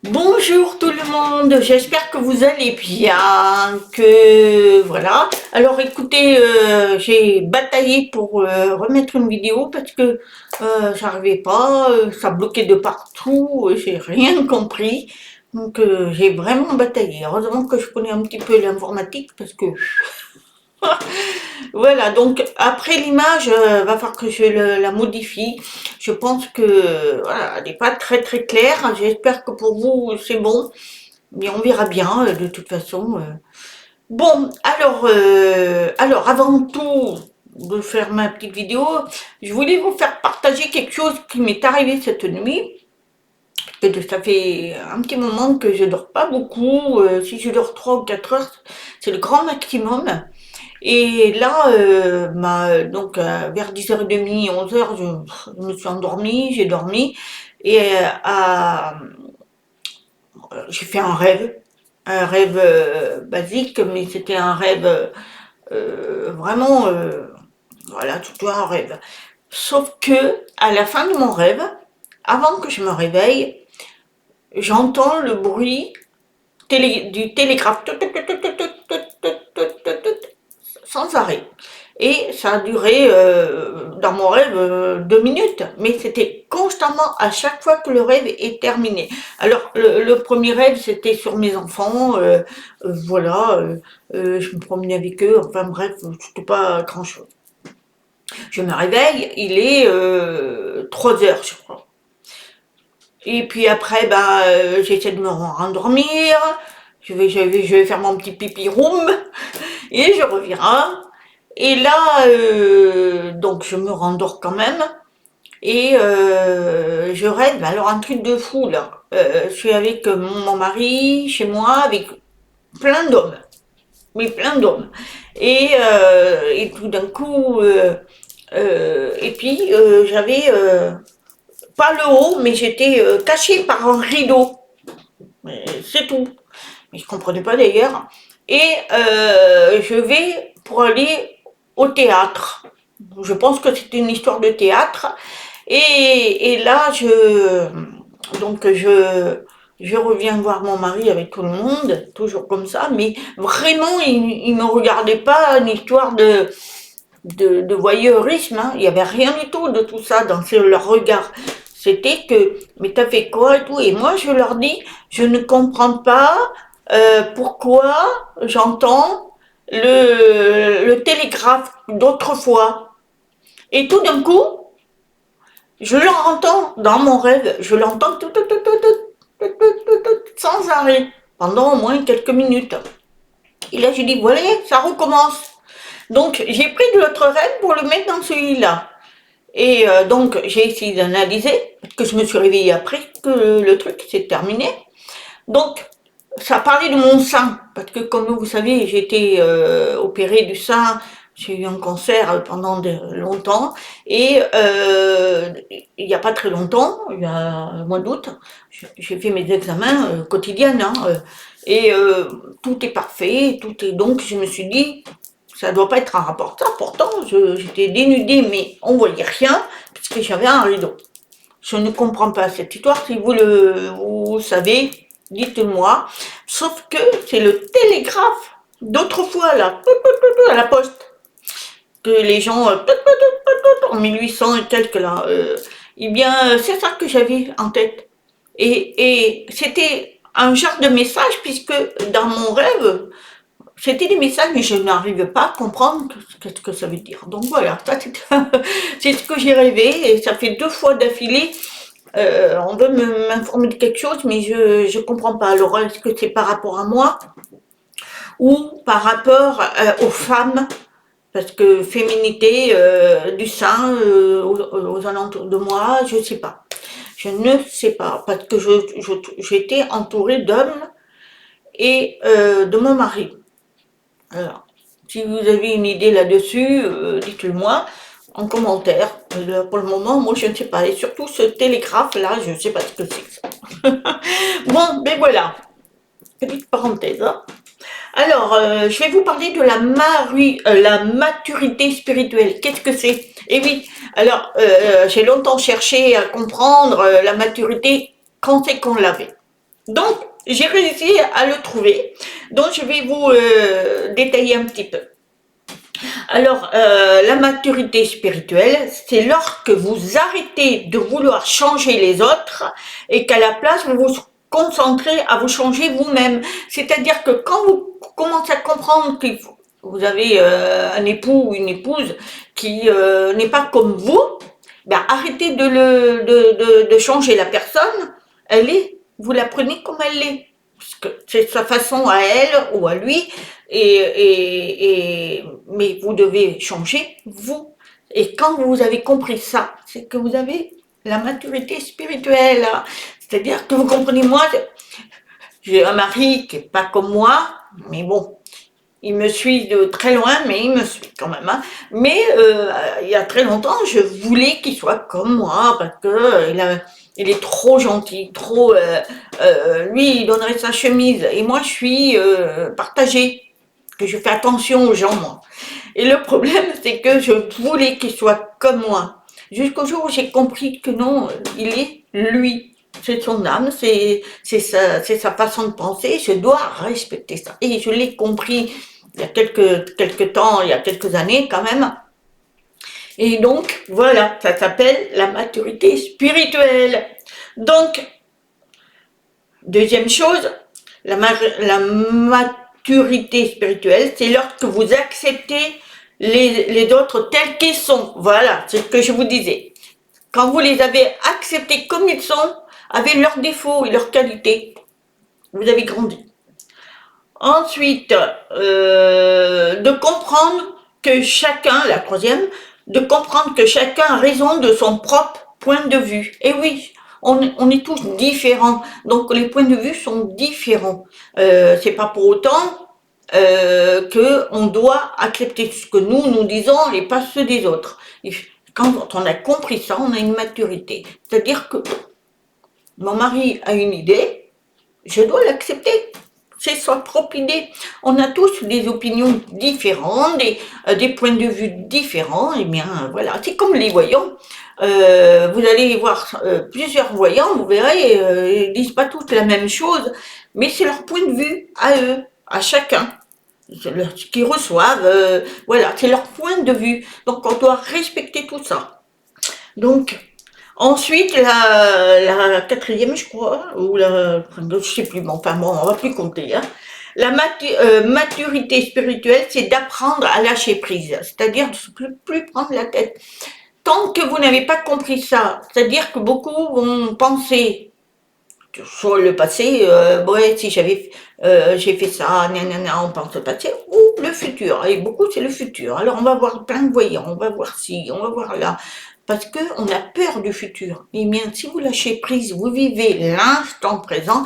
Bonjour tout le monde, j'espère que vous allez bien, que voilà. Alors écoutez, j'ai bataillé pour remettre une vidéo parce que j'arrivais pas, ça bloquait de partout, j'ai rien compris. Donc j'ai vraiment bataillé. Heureusement que je connais un petit peu l'informatique parce que voilà, donc après l'image, va falloir que la modifie. Je pense que voilà, elle n'est pas très claire. J'espère que pour vous c'est bon. Mais on verra bien, de toute façon. Bon, alors avant tout de faire ma petite vidéo, je voulais vous faire partager quelque chose qui m'est arrivé cette nuit. Ça fait un petit moment que je dors pas beaucoup. Si je dors 3 ou 4 heures, c'est le grand maximum. Et là, donc vers 10h30, 11h, je me suis endormie, j'ai dormi. Et j'ai fait un rêve basique, mais c'était un rêve vraiment, voilà, tout un rêve. Sauf que à la fin de mon rêve, avant que je me réveille, j'entends le bruit du télégraphe sans arrêt. Et ça a duré, dans mon rêve, 2 minutes. Mais c'était constamment à chaque fois que le rêve est terminé. Alors, le premier rêve, c'était sur mes enfants. Voilà, je me promenais avec eux. Enfin bref, c'était pas grand-chose. Je me réveille, il est 3 heures, je crois. Et puis après, j'essaie de me rendormir. Je vais faire mon petit pipi room. Et je reviens. Et là, donc je me rendors quand même. Et je rêve, alors un truc de fou là. Je suis avec mon mari, chez moi, avec plein d'hommes. Mais plein d'hommes. Et tout d'un coup, et puis j'avais pas le haut, mais j'étais cachée par un rideau. C'est tout. Mais je comprenais pas d'ailleurs. Et je vais pour aller au théâtre. Je pense que c'est une histoire de théâtre. Et là, je reviens voir mon mari avec tout le monde, toujours comme ça, mais vraiment, il me regardait pas, une histoire de voyeurisme, hein. Il y avait rien du tout de tout ça dans leur regard. C'était que, mais t'as fait quoi et tout. Et moi, je leur dis, je ne comprends pas pourquoi j'entends le télégraphe d'autrefois. Et tout d'un coup, je l'entends dans mon rêve, je l'entends sans arrêt, pendant au moins quelques minutes. Et là, je dis, voilà, ça recommence. Donc, j'ai pris de l'autre rêve pour le mettre dans celui-là. Et donc, j'ai essayé d'analyser, parce que je me suis réveillée après que le truc s'est terminé. Donc, ça parlait de mon sein, parce que comme vous savez, j'ai été opérée du sein, j'ai eu un cancer pendant longtemps, et il n'y a pas très longtemps, il y a le mois d'août, j'ai fait mes examens quotidiens, hein, et tout est parfait, tout est donc je me suis dit, ça doit pas être un rapport ça, pourtant j'étais dénudée, mais on voyait rien, puisque j'avais un rideau. Je ne comprends pas cette histoire. Si vous savez, dites-moi. Sauf que c'est le télégraphe d'autrefois, là, à la poste, que les gens, en 1800 et quelques, là, eh bien, c'est ça que j'avais en tête. Et c'était un genre de message, puisque dans mon rêve, c'était des messages, mais je n'arrive pas à comprendre ce que ça veut dire. Donc voilà, ça c'est ce que j'ai rêvé, et ça fait 2 fois d'affilée. On veut m'informer de quelque chose, mais je comprends pas. Alors, est-ce que c'est par rapport à moi ou par rapport aux femmes? Parce que féminité du sein aux alentours de moi, je sais pas. Je ne sais pas, parce que j'étais entourée d'hommes et de mon mari. Alors, si vous avez une idée là-dessus, dites-le moi en commentaire. Pour le moment, moi je ne sais pas. Et surtout ce télégraphe-là, je ne sais pas ce que c'est que ça. Bon, ben voilà, petite parenthèse, hein. Alors, je vais vous parler de la maturité spirituelle. Qu'est-ce que c'est? Eh oui, alors, j'ai longtemps cherché à comprendre la maturité quand c'est qu'on l'avait. Donc, j'ai réussi à le trouver. Donc, je vais vous détailler un petit peu. Alors, la maturité spirituelle, c'est lorsque vous arrêtez de vouloir changer les autres et qu'à la place, vous vous concentrez à vous changer vous-même. C'est-à-dire que quand vous commencez à comprendre que vous avez un époux ou une épouse qui n'est pas comme vous, ben arrêtez de changer la personne. Vous la prenez comme elle est. Parce que c'est sa façon à elle ou à lui, mais vous devez changer vous. Et quand vous avez compris ça, c'est que vous avez la maturité spirituelle. C'est-à-dire que vous comprenez, moi, j'ai un mari qui n'est pas comme moi, mais bon, il me suit de très loin, mais il me suit quand même. Hein. Mais il y a très longtemps, je voulais qu'il soit comme moi parce que il est trop gentil, trop. Lui, il donnerait sa chemise et moi, je suis partagée, que je fais attention aux gens, moi. Et le problème, c'est que je voulais qu'il soit comme moi, jusqu'au jour où j'ai compris que non, il est lui. C'est son âme, c'est sa façon de penser. Je dois respecter ça. Et je l'ai compris il y a quelques temps, il y a quelques années quand même. Et donc, voilà, ça s'appelle la maturité spirituelle. Donc, deuxième chose, la maturité spirituelle, c'est lorsque vous acceptez les autres tels qu'ils sont. Voilà, c'est ce que je vous disais. Quand vous les avez acceptés comme ils sont, avec leurs défauts et leurs qualités, vous avez grandi. Ensuite, de comprendre que chacun, la troisième, de comprendre que chacun a raison de son propre point de vue. Et oui, on est tous différents, donc les points de vue sont différents. C'est pas pour autant que on doit accepter ce que nous disons et pas ceux des autres. Et quand on a compris ça, on a une maturité. C'est-à-dire que mon mari a une idée, je dois l'accepter. C'est sa propre idée. On a tous des opinions différentes, des points de vue différents. Et bien, voilà. C'est comme les voyants. Vous allez voir plusieurs voyants, vous verrez, ils disent pas tous la même chose, mais c'est leur point de vue à eux, à chacun. Ce qu'ils reçoivent, voilà, c'est leur point de vue. Donc, on doit respecter tout ça. Donc, ensuite, la quatrième, je crois, ou je sais plus, mais enfin bon, on va plus compter. Hein. La maturité spirituelle, c'est d'apprendre à lâcher prise, c'est-à-dire de ne plus prendre la tête. Tant que vous n'avez pas compris ça, c'est-à-dire que beaucoup vont penser sur le passé, ouais, si j'ai fait ça, nanana, on pense au passé, ou le futur. Et beaucoup, c'est le futur. Alors, on va voir plein de voyants, on va voir ci, on va voir là. Parce que on a peur du futur. Et bien, si vous lâchez prise, vous vivez l'instant présent,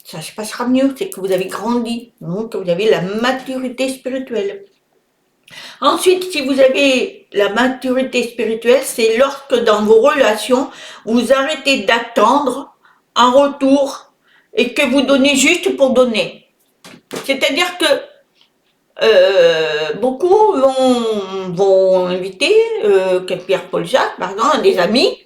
ça se passera mieux. C'est que vous avez grandi, donc vous avez la maturité spirituelle. Ensuite, si vous avez la maturité spirituelle, c'est lorsque dans vos relations, vous arrêtez d'attendre un retour et que vous donnez juste pour donner. C'est-à-dire que beaucoup vont inviter Pierre-Paul Jacques, par exemple, des amis,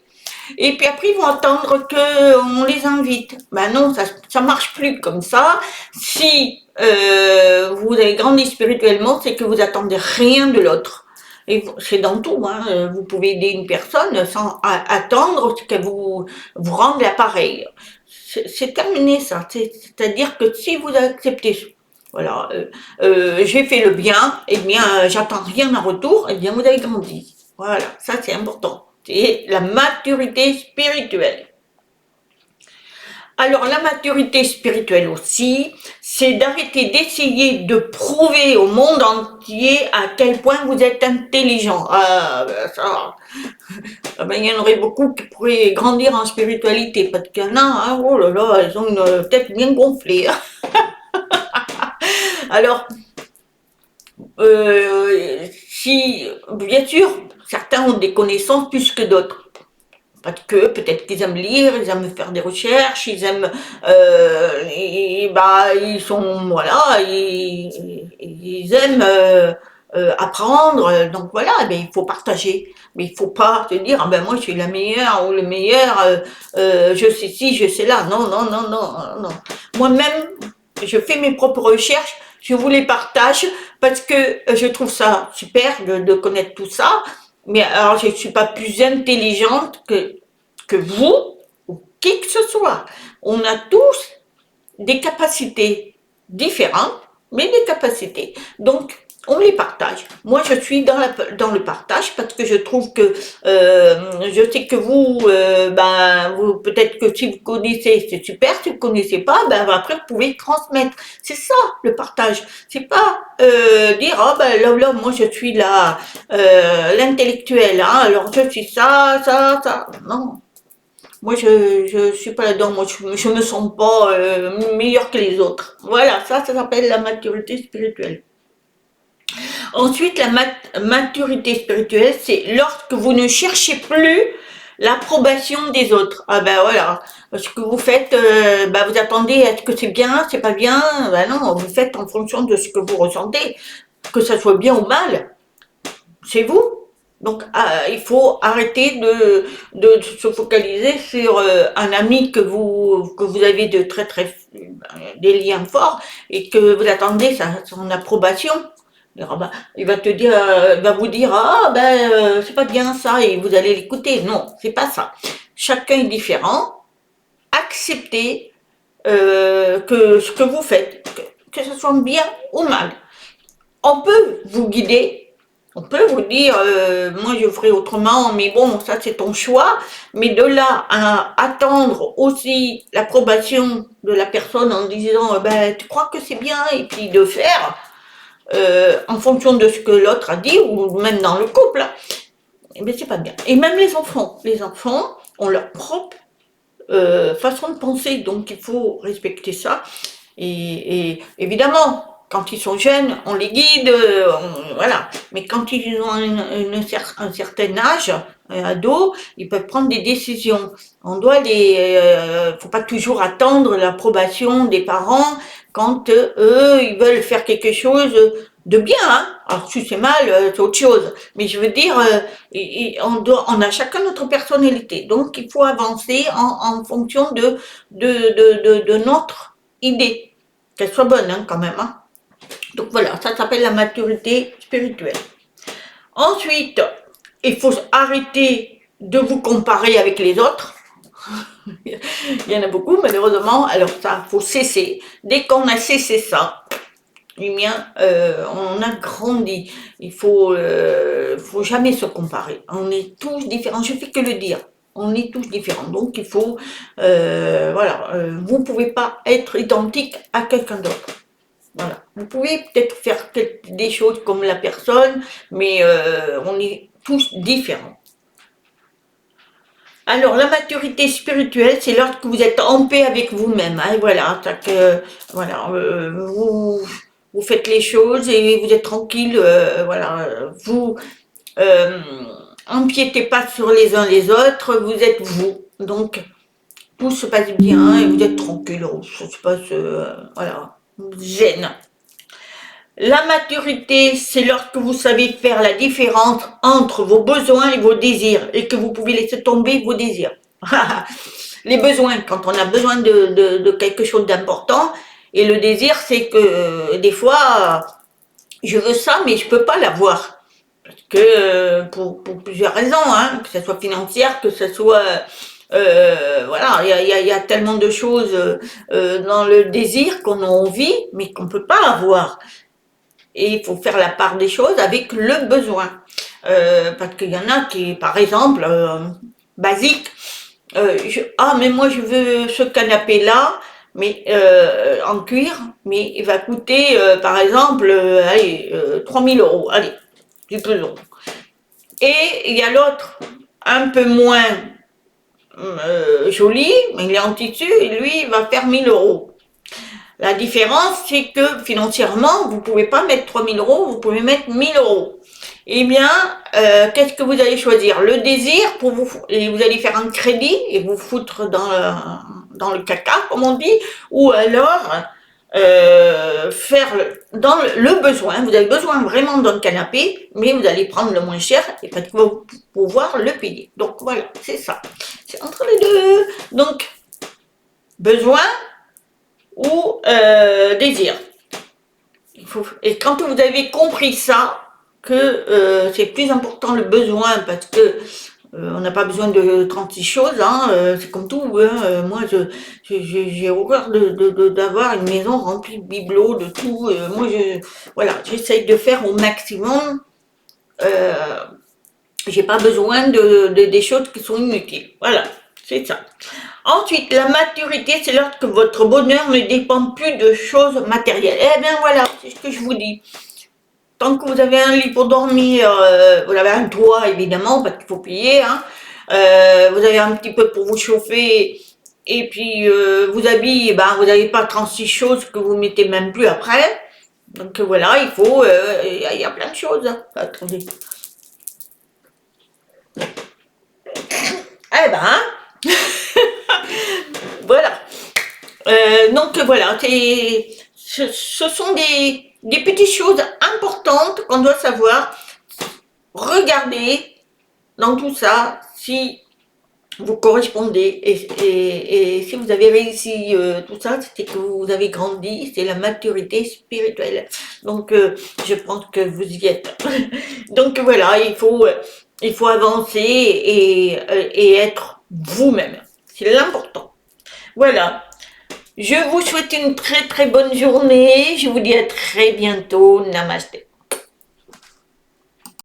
et puis après ils vont attendre qu'on les invite. Ben non, ça marche plus comme ça. Si vous avez grandi spirituellement, c'est que vous attendez rien de l'autre. Et c'est dans tout, hein. Vous pouvez aider une personne sans attendre qu'elle vous rende l'appareil. C'est terminé ça. C'est-à-dire que si vous acceptez, voilà, j'ai fait le bien, eh bien, j'attends rien en retour, eh bien, vous avez grandi. Voilà, ça c'est important. C'est la maturité spirituelle. Alors la maturité spirituelle aussi, c'est d'arrêter d'essayer de prouver au monde entier à quel point vous êtes intelligent. Ah, ben ça, ben, il y en aurait beaucoup qui pourraient grandir en spiritualité, parce qu'il y en a, hein, oh là là, elles ont une tête bien gonflée. Alors, si, bien sûr, certains ont des connaissances plus que d'autres. Parce que peut-être qu'ils aiment lire, ils aiment faire des recherches, ils aiment, bah, ils sont, voilà, ils aiment apprendre. Donc voilà, eh bien, il faut partager. Mais il faut pas se dire, ah ben moi je suis la meilleure ou le meilleur, je sais ci, je sais là. Non, non, non, non, non. Moi-même, je fais mes propres recherches, je vous les partage parce que je trouve ça super de connaître tout ça. Mais alors, je ne suis pas plus intelligente que vous ou qui que ce soit. On a tous des capacités différentes, mais des capacités. Donc, on les partage. Moi, je suis dans le partage parce que je trouve que, je sais que vous, vous peut-être que si vous connaissez, c'est super. Si vous connaissez pas, ben après vous pouvez transmettre. C'est ça le partage. C'est pas dire oh ben là, moi je suis là l'intellectuel, hein, alors je suis ça, ça, ça. Non, moi, je suis pas là-dedans. Moi, je me sens pas meilleure que les autres. Voilà, ça s'appelle la maturité spirituelle. Ensuite, la maturité spirituelle, c'est lorsque vous ne cherchez plus l'approbation des autres. Ah ben voilà, ce que vous faites, vous attendez, est-ce que c'est bien, c'est pas bien. Ben non, vous faites en fonction de ce que vous ressentez, que ça soit bien ou mal. C'est vous. Donc, il faut arrêter de se focaliser sur un ami que vous avez de des liens forts et que vous attendez son approbation. Il va te dire, il va vous dire, c'est pas bien ça et vous allez l'écouter. Non, c'est pas ça. Chacun est différent. Acceptez que ce que vous faites, que ce soit bien ou mal. On peut vous guider. On peut vous dire, moi je ferai autrement, mais bon, ça c'est ton choix. Mais de là à attendre aussi l'approbation de la personne en disant, tu crois que c'est bien, et puis de faire en fonction de ce que l'autre a dit, ou même dans le couple, c'est pas bien. Et même les enfants ont leur propre façon de penser, donc il faut respecter ça. Et évidemment, quand ils sont jeunes, on les guide, voilà. Mais quand ils ont un certain âge, ado, ils peuvent prendre des décisions. On doit faut pas toujours attendre l'approbation des parents quand eux, ils veulent faire quelque chose de bien, hein. Alors si c'est mal, c'est autre chose. Mais je veux dire, on a chacun notre personnalité. Donc il faut avancer en fonction de notre idée. Qu'elle soit bonne, hein, quand même, hein. Donc voilà, ça s'appelle la maturité spirituelle. Ensuite, il faut arrêter de vous comparer avec les autres. Il y en a beaucoup, malheureusement. Alors ça, faut cesser. Dès qu'on a cessé ça, eh bien, on a grandi. Il faut jamais se comparer. On est tous différents. Je fais que le dire. On est tous différents. Donc il faut, vous pouvez pas être identique à quelqu'un d'autre. Voilà. Vous pouvez peut-être faire des choses comme la personne, mais on est tous différents. Alors, la maturité spirituelle, c'est lorsque vous êtes en paix avec vous-même. Hein, voilà, vous faites les choses et vous êtes tranquille. Vous euh, empiétez pas sur les uns les autres. Vous êtes vous. Donc, tout se passe bien et vous êtes tranquille. Ça se passe, zen. La maturité, c'est lorsque vous savez faire la différence entre vos besoins et vos désirs et que vous pouvez laisser tomber vos désirs. Les besoins, quand on a besoin de quelque chose d'important, et le désir, c'est que des fois, je veux ça, mais je peux pas l'avoir. Parce que pour plusieurs raisons, hein, que ce soit financière, que ce soit il y a tellement de choses dans le désir qu'on a envie, mais qu'on peut pas avoir. Et il faut faire la part des choses avec le besoin. Parce qu'il y en a qui, par exemple, basique, mais moi je veux ce canapé-là, mais en cuir, mais il va coûter, par exemple, 3000 euros. Allez, du plus long. Et il y a l'autre, un peu moins joli, mais il est en tissu, et lui, il va faire 1000 euros. La différence, c'est que financièrement, vous ne pouvez pas mettre 3000 euros, vous pouvez mettre 1000 euros. Eh bien, qu'est-ce que vous allez choisir? Le désir, et vous allez faire un crédit et vous foutre dans le caca, comme on dit, ou alors faire dans le besoin. Vous avez besoin vraiment d'un canapé, mais vous allez prendre le moins cher et parce que vous pouvoir le payer. Donc voilà, c'est ça. C'est entre les deux. Donc, besoin ou désir. Et quand vous avez compris ça, que c'est plus important le besoin parce que on n'a pas besoin de 36 choses, hein, c'est comme tout. Hein, moi, j'ai horreur d'avoir une maison remplie de bibelots, de tout. Moi, voilà, j'essaye de faire au maximum. Euh, j'ai pas besoin des choses qui sont inutiles. Voilà, c'est ça. Ensuite, la maturité, c'est lorsque votre bonheur ne dépend plus de choses matérielles. Eh bien voilà, c'est ce que je vous dis. Tant que vous avez un lit pour dormir, vous avez un toit évidemment, parce qu'il faut payer, hein. Vous avez un petit peu pour vous chauffer, et puis vous habillez, ben, vous n'avez pas 36 choses que vous mettez même plus après. Donc voilà, il faut, il y a plein de choses. Hein. Attendez. Eh ben, voilà. Donc voilà, ce sont des petites choses importantes qu'on doit savoir. Regardez dans tout ça si vous correspondez et si vous avez réussi tout ça, c'est que vous avez grandi, c'est la maturité spirituelle. Donc je pense que vous y êtes. Donc voilà, il faut avancer et être vous-même. C'est l'important. Voilà. Je vous souhaite une très très bonne journée. Je vous dis à très bientôt. Namasté.